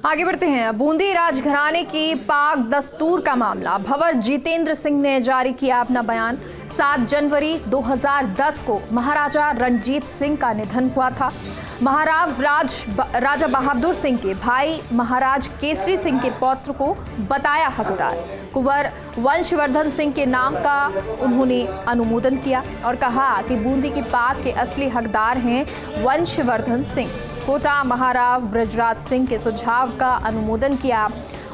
आगे बढ़ते हैं। बूंदी राजघराने की पाक दस्तूर का मामला। भंवर जितेंद्र सिंह ने जारी किया अपना बयान। 7 जनवरी 2010 को महाराजा रणजीत सिंह का निधन हुआ था। महाराव राजा बहादुर सिंह के भाई महाराज केसरी सिंह के पौत्र को बताया हकदार। कुंवर वंशवर्धन सिंह के नाम का उन्होंने अनुमोदन किया और कहा कि बूंदी की पाक के असली हकदार हैं वंशवर्धन सिंह। कोटा महाराव ब्रजराज सिंह के सुझाव का अनुमोदन किया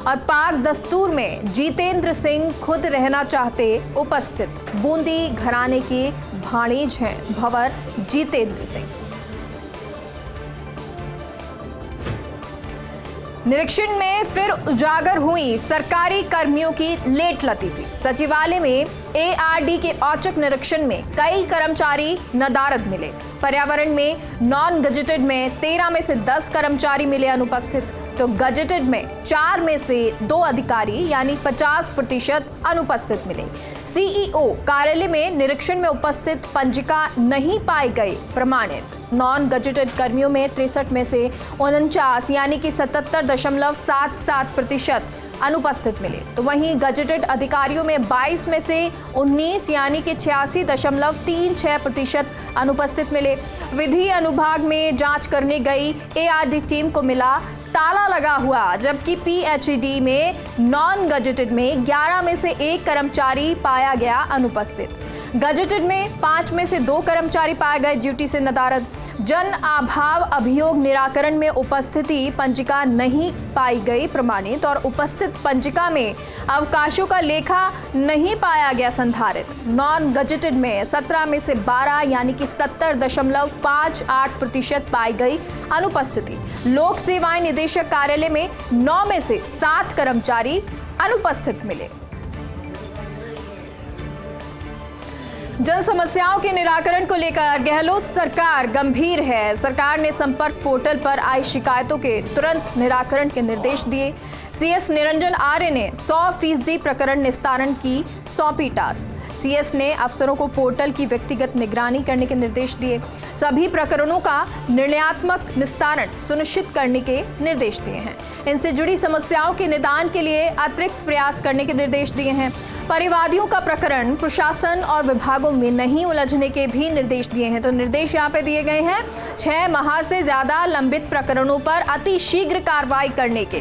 और पाक दस्तूर में जितेंद्र सिंह खुद रहना चाहते उपस्थित बूंदी घराने के भाणेज हैं भंवर जितेंद्र सिंह। निरीक्षण में फिर उजागर हुई सरकारी कर्मियों की लेट लतीफी। सचिवालय में एआरडी के औचक निरीक्षण में कई कर्मचारी नदारद मिले। पर्यावरण में नॉन गजेटेड में 13 में से 10 कर्मचारी मिले अनुपस्थित, तो गजेटेड में 4 में से 2 अधिकारी यानी 50% अनुपस्थित मिले। सीईओ कार्यालय में निरीक्षण में उपस्थित पंजिका नहीं पाई गई प्रमाणित। नॉन गजेटेड कर्मियों में 63 में से 49 यानी कि 77.77% अनुपस्थित मिले, तो वहीं गजेटेड अधिकारियों में 22 में से 19 यानी कि 86.36% अनुपस्थित मिले। विधि अनुभाग में जांच करने गई एआरडी टीम को मिला ताला लगा हुआ, जबकि पीएचडी में नॉन गजेटेड में 11 में से 1 कर्मचारी पाया गया अनुपस्थित। गजेटेड में 5 में से 2 कर्मचारी पाए गए ड्यूटी से नदारद। जन अभाव अभियोग निराकरण में उपस्थिति पंजिका नहीं पाई गई प्रमाणित और उपस्थित पंजिका में अवकाशों का लेखा नहीं पाया गया संधारित। नॉन गजेटेड में 17 में से 12 यानी कि 70.58% पाई गई अनुपस्थिति। लोक सेवाएं निदेशक कार्यालय में 9 में से 7 कर्मचारी अनुपस्थित मिले। जन समस्याओं के निराकरण को लेकर गहलोत सरकार गंभीर है। सरकार ने संपर्क पोर्टल पर आई शिकायतों के तुरंत निराकरण के निर्देश दिए। सीएस निरंजन आर्य ने 100% प्रकरण निस्तारण की सौंपी टास्क। सीएस ने अफसरों को पोर्टल की व्यक्तिगत निगरानी करने के निर्देश दिए। सभी प्रकरणों का निर्णयात्मक निस्तारण सुनिश्चित करने के निर्देश दिए हैं। इनसे जुड़ी समस्याओं के निदान के लिए अतिरिक्त प्रयास करने के निर्देश दिए हैं। परिवादियों का प्रकरण प्रशासन और विभागों में नहीं उलझने के भी निर्देश दिए हैं। तो निर्देश यहाँ पे दिए गए हैं 6 माह से ज्यादा लंबित प्रकरणों पर अति शीघ्र कार्रवाई करने के।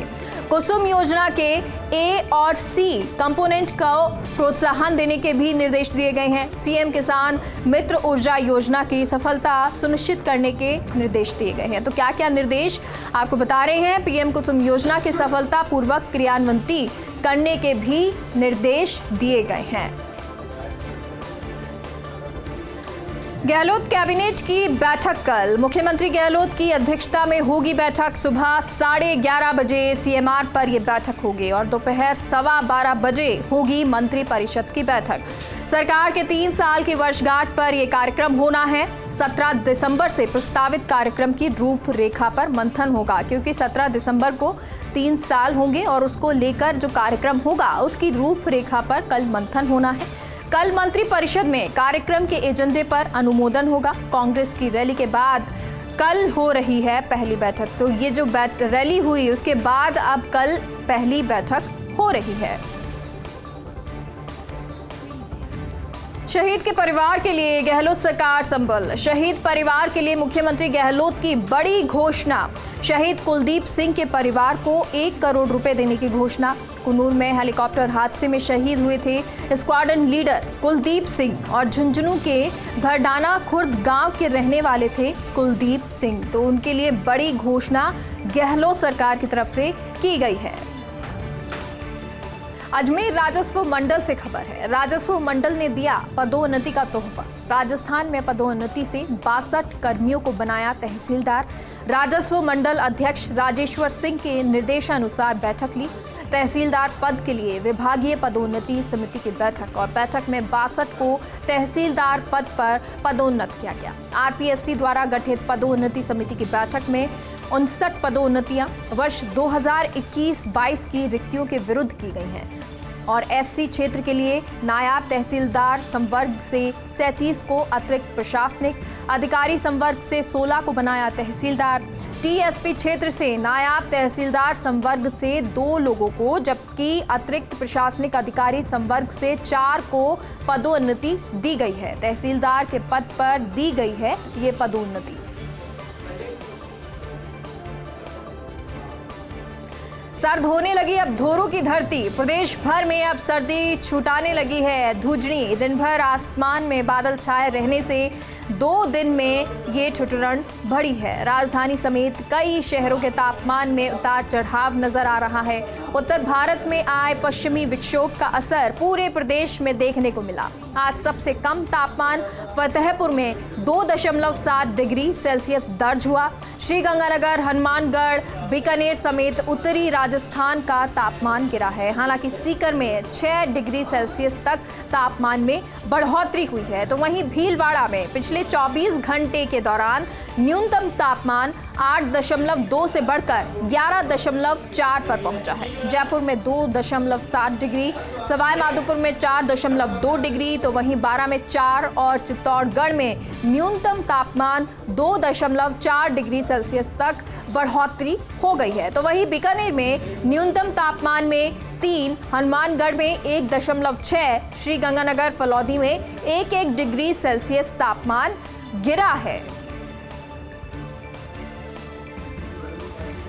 कुसुम योजना के ए और सी कंपोनेंट को प्रोत्साहन देने के भी निर्देश दिए गए हैं। सीएम किसान मित्र ऊर्जा योजना की सफलता सुनिश्चित करने के निर्देश दिए गए हैं। तो क्या क्या निर्देश आपको बता रहे हैं। पीएम कुसुम योजना की सफलता पूर्वक क्रियान्वित करने के भी निर्देश दिए गए हैं। गहलोत कैबिनेट की बैठक कल। मुख्यमंत्री गहलोत की अध्यक्षता में होगी बैठक। सुबह 11:30 बजे सीएमआर पर यह बैठक होगी और दोपहर 12:15 बजे होगी मंत्रिपरिषद की बैठक। सरकार के 3 साल की वर्षगांठ पर यह कार्यक्रम होना है। 17 दिसंबर से प्रस्तावित कार्यक्रम की रूपरेखा पर मंथन होगा, क्योंकि 17 दिसंबर को 3 साल होंगे और उसको लेकर जो कार्यक्रम होगा उसकी रूपरेखा पर कल मंथन होना है। कल मंत्रिपरिषद में कार्यक्रम के एजेंडे पर अनुमोदन होगा। कांग्रेस की रैली के बाद कल हो रही है पहली बैठक। तो ये जो रैली हुई उसके बाद अब कल पहली बैठक हो रही है। शहीद के परिवार के लिए गहलोत सरकार संबल। शहीद परिवार के लिए मुख्यमंत्री गहलोत की बड़ी घोषणा। शहीद कुलदीप सिंह के परिवार को 1 करोड़ रुपए देने की घोषणा। कुन्नूर में हेलीकॉप्टर हादसे में शहीद हुए थे स्क्वाड्रन लीडर कुलदीप सिंह और झुंझुनू के घरडाना खुर्द गांव के रहने वाले थे कुलदीप सिंह। तो उनके लिए बड़ी घोषणा गहलोत सरकार की तरफ से की गई है। अजमेर राजस्व मंडल से खबर है। राजस्व मंडल ने दिया पदोन्नति का तोहफा। राजस्थान में पदोन्नति से 62 कर्मियों को बनाया तहसीलदार। राजस्व मंडल अध्यक्ष राजेश्वर सिंह के निर्देशानुसार बैठक ली। तहसीलदार पद के लिए विभागीय पदोन्नति समिति की बैठक और बैठक में 62 को तहसीलदार पद पर पदोन्नत किया गया। आरपीएससी द्वारा गठित पदोन्नति समिति की बैठक में 59 पदोन्नतियां वर्ष 2021-22 की रिक्तियों के विरुद्ध की गई हैं। और एससी क्षेत्र के लिए नायब तहसीलदार संवर्ग से 37 को अतिरिक्त प्रशासनिक अधिकारी संवर्ग से 16 को बनाया तहसीलदार। टीएसपी क्षेत्र से नायब तहसीलदार संवर्ग से 2 लोगों को, जबकि अतिरिक्त प्रशासनिक अधिकारी संवर्ग से 4 को पदोन्नति दी गई है। तहसीलदार के पद पर दी गई है ये पदोन्नति। सर्द होने लगी अब धोरों की धरती। प्रदेश भर में अब सर्दी छुटाने लगी है धुजनी। दिन भर आसमान में बादल छाए रहने से 2 दिन में ये ठिठुरन बढ़ी है। राजधानी समेत कई शहरों के तापमान में उतार चढ़ाव नजर आ रहा है। उत्तर भारत में आए पश्चिमी विक्षोभ का असर पूरे प्रदेश में देखने को मिला। आज सबसे कम तापमान फतेहपुर में 2.7 डिग्री सेल्सियस दर्ज हुआ। श्रीगंगानगर, हनुमानगढ़, बीकानेर समेत उत्तरी राजस्थान का तापमान गिरा है। हालांकि सीकर में 6 डिग्री सेल्सियस तक तापमान में बढ़ोतरी हुई है। तो वहीं भीलवाड़ा में पिछले 24 घंटे के दौरान न्यूनतम तापमान 8.2 से बढ़कर 11.4 पर पहुंचा है। जयपुर में 2.7 डिग्री, सवाई माधोपुर में 4.2 डिग्री, तो वहीं बारां में 4 और चित्तौड़गढ़ में न्यूनतम तापमान 2.4 डिग्री सेल्सियस तक बढ़ोतरी हो गई है। तो वहीं बीकानेर में न्यूनतम तापमान में 3, हनुमानगढ़ में 1.6, श्रीगंगानगर, फलौदी में 1 डिग्री सेल्सियस तापमान गिरा है।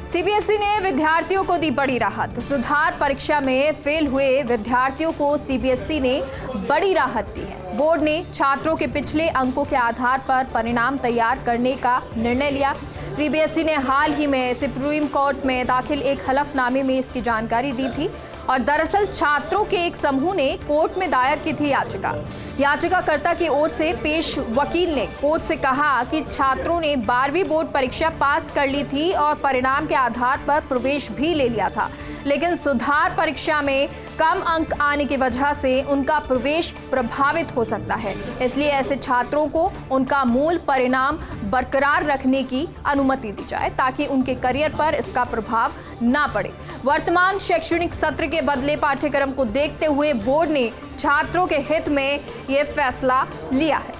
सीबीएसई ने विद्यार्थियों को दी बड़ी राहत। सुधार परीक्षा में फेल हुए विद्यार्थियों को सीबीएसई ने बड़ी राहत दी है। बोर्ड ने छात्रों के पिछले अंकों के आधार पर परिणाम तैयार करने का निर्णय लिया। सीबीएसई ने हाल ही में सुप्रीम कोर्ट में दाखिल एक हलफनामे में इसकी जानकारी दी थी और दरअसल छात्रों के एक समूह ने कोर्ट में दायर की थी याचिका। याचिकाकर्ता की ओर से पेश वकील ने कोर्ट से कहा कि छात्रों ने 12वीं बोर्ड परीक्षा पास कर ली थी और परिणाम के आधार पर प्रवेश भी ले लिया था, लेकिन सुधार परीक्षा में कम अंक आने की वजह से उनका प्रवेश प्रभावित हो सकता है। इसलिए ऐसे छात्रों को उनका मूल परिणाम बरकरार रखने की अनुमति दी जाए ताकि उनके करियर पर इसका प्रभाव ना पड़े। वर्तमान शैक्षणिक सत्र के बदले पाठ्यक्रम को देखते हुए बोर्ड ने छात्रों के हित में यह फैसला लिया है।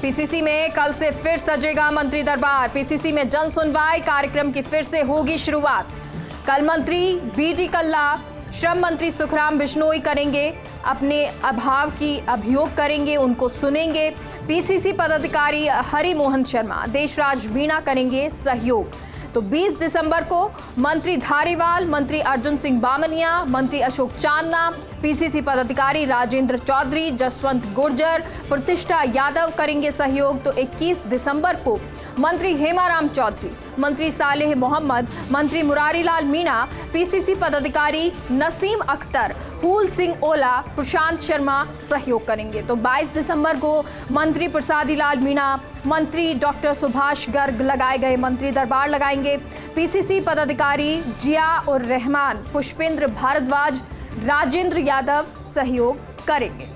पीसीसी में कल से फिर सजेगा मंत्री दरबार। पीसीसी में जन सुनवाई कार्यक्रम की फिर से होगी शुरुआत। कल मंत्री बीडी कल्ला, श्रम मंत्री सुखराम बिश्नोई करेंगे अपने अभाव की अभियोग करेंगे, उनको सुनेंगे। पीसीसी पदाधिकारी हरि मोहन शर्मा, देशराज मीणा करेंगे सहयोग। तो 20 दिसंबर को मंत्री धारीवाल, मंत्री अर्जुन सिंह बामनिया, मंत्री अशोक चांदना, पीसीसी पदाधिकारी राजेंद्र चौधरी, जसवंत गुर्जर, प्रतिष्ठा यादव करेंगे सहयोग। तो 21 दिसंबर को मंत्री हेमाराम चौधरी, मंत्री सालेह मोहम्मद, मंत्री मुरारीलाल मीणा, पीसीसी पदाधिकारी नसीम अख्तर, फूल सिंह ओला, प्रशांत शर्मा सहयोग करेंगे। तो 22 दिसंबर को मंत्री प्रसादी लाल मीणा, मंत्री डॉक्टर सुभाष गर्ग लगाए गए मंत्री दरबार लगाएंगे। पीसीसी पदाधिकारी जिया उर रहमान, पुष्पेंद्र भारद्वाज, राजेंद्र यादव सहयोग करेंगे।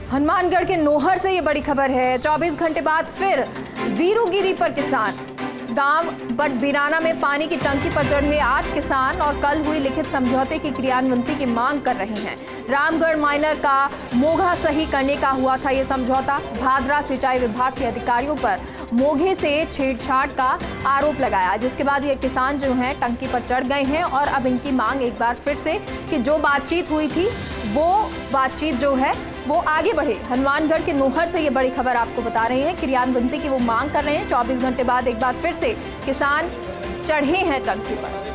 हनुमानगढ़ के नोहर से ये बड़ी खबर है। 24 घंटे बाद फिर वीरूगिरी पर किसान। गांव बटबिराना में पानी की टंकी पर चढ़े 8 किसान और कल हुई लिखित समझौते की क्रियान्वयन की मांग कर रहे हैं। रामगढ़ माइनर का मोघा सही करने का हुआ था ये समझौता। भादरा सिंचाई विभाग के अधिकारियों पर मोघे से छेड़छाड़ का आरोप लगाया, जिसके बाद ये किसान जो हैं टंकी पर चढ़ गए हैं और अब इनकी मांग एक बार फिर से कि जो बातचीत हुई थी वो बातचीत जो है वो आगे बढ़े। हनुमानगढ़ के नोहर से ये बड़ी खबर आपको बता रहे हैं। क्रियान्वयन की वो मांग कर रहे हैं। 24 घंटे बाद एक बार फिर से किसान चढ़े हैं टंकी पर।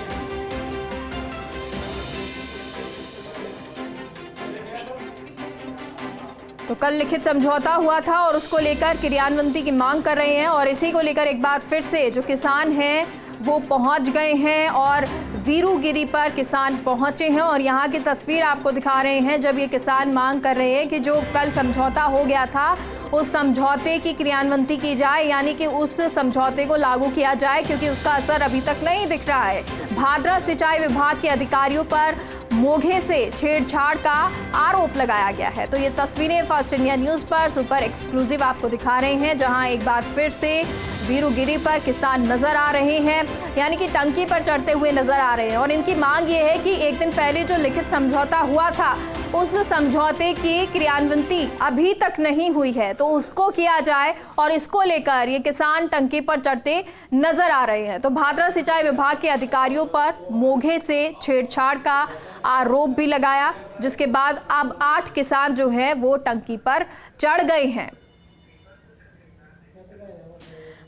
तो कल लिखित समझौता हुआ था और उसको लेकर क्रियान्वयन की मांग कर रहे हैं और इसी को लेकर एक बार फिर से जो किसान हैं वो पहुंच गए हैं और वीरूगिरी पर किसान पहुंचे हैं और यहाँ की तस्वीर आपको दिखा रहे हैं जब ये किसान मांग कर रहे हैं कि जो कल समझौता हो गया था उस समझौते की क्रियान्वयन की जाए, यानी कि उस समझौते को लागू किया जाए, क्योंकि उसका असर अभी तक नहीं दिख रहा है। भादरा सिंचाई विभाग के अधिकारियों पर मोघे से छेड़छाड़ का आरोप लगाया गया है। तो ये तस्वीरें फर्स्ट इंडिया न्यूज़ पर सुपर एक्सक्लूसिव आपको दिखा रहे हैं, जहां एक बार फिर से वीरूगिरी पर किसान नजर आ रहे हैं, यानी कि टंकी पर चढ़ते हुए नजर आ रहे हैं। और इनकी मांग ये है कि एक दिन पहले जो लिखित समझौता हुआ था उस समझौते की क्रियान्विति अभी तक नहीं हुई है, तो उसको किया जाए और इसको लेकर ये किसान टंकी पर चढ़ते नजर आ रहे हैं। तो भादरा सिंचाई विभाग के अधिकारियों पर मोघे से छेड़छाड़ का आरोप भी लगाया, जिसके बाद अब 8 किसान जो हैं वो टंकी पर चढ़ गए हैं।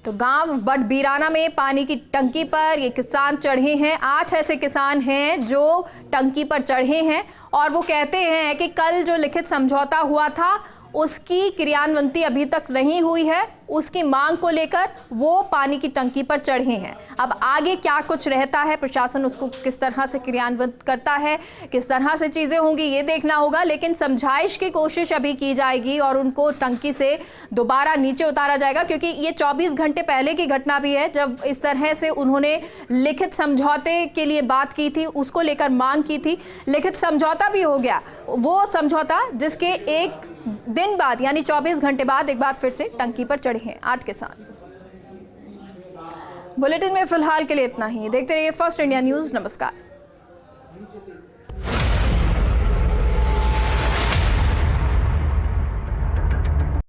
तो गांव बड़बीराना में पानी की टंकी पर ये किसान चढ़े हैं। 8 ऐसे किसान हैं जो टंकी पर चढ़े हैं और वो कहते हैं कि कल जो लिखित समझौता हुआ था उसकी क्रियान्विति अभी तक नहीं हुई है, उसकी मांग को लेकर वो पानी की टंकी पर चढ़े हैं। अब आगे क्या कुछ रहता है, प्रशासन उसको किस तरह से क्रियान्वित करता है, किस तरह से चीज़ें होंगी ये देखना होगा, लेकिन समझाइश की कोशिश अभी की जाएगी और उनको टंकी से दोबारा नीचे उतारा जाएगा, क्योंकि ये 24 घंटे पहले की घटना भी है जब इस तरह से उन्होंने लिखित समझौते के लिए बात की थी, उसको लेकर मांग की थी। लिखित समझौता भी हो गया, वो समझौता जिसके एक दिन बाद यानी 24 घंटे बाद एक बार फिर से टंकी पर चढ़े हैं 8 किसान। बुलेटिन में फिलहाल के लिए इतना ही। देखते रहिए फर्स्ट इंडिया न्यूज़। नमस्कार।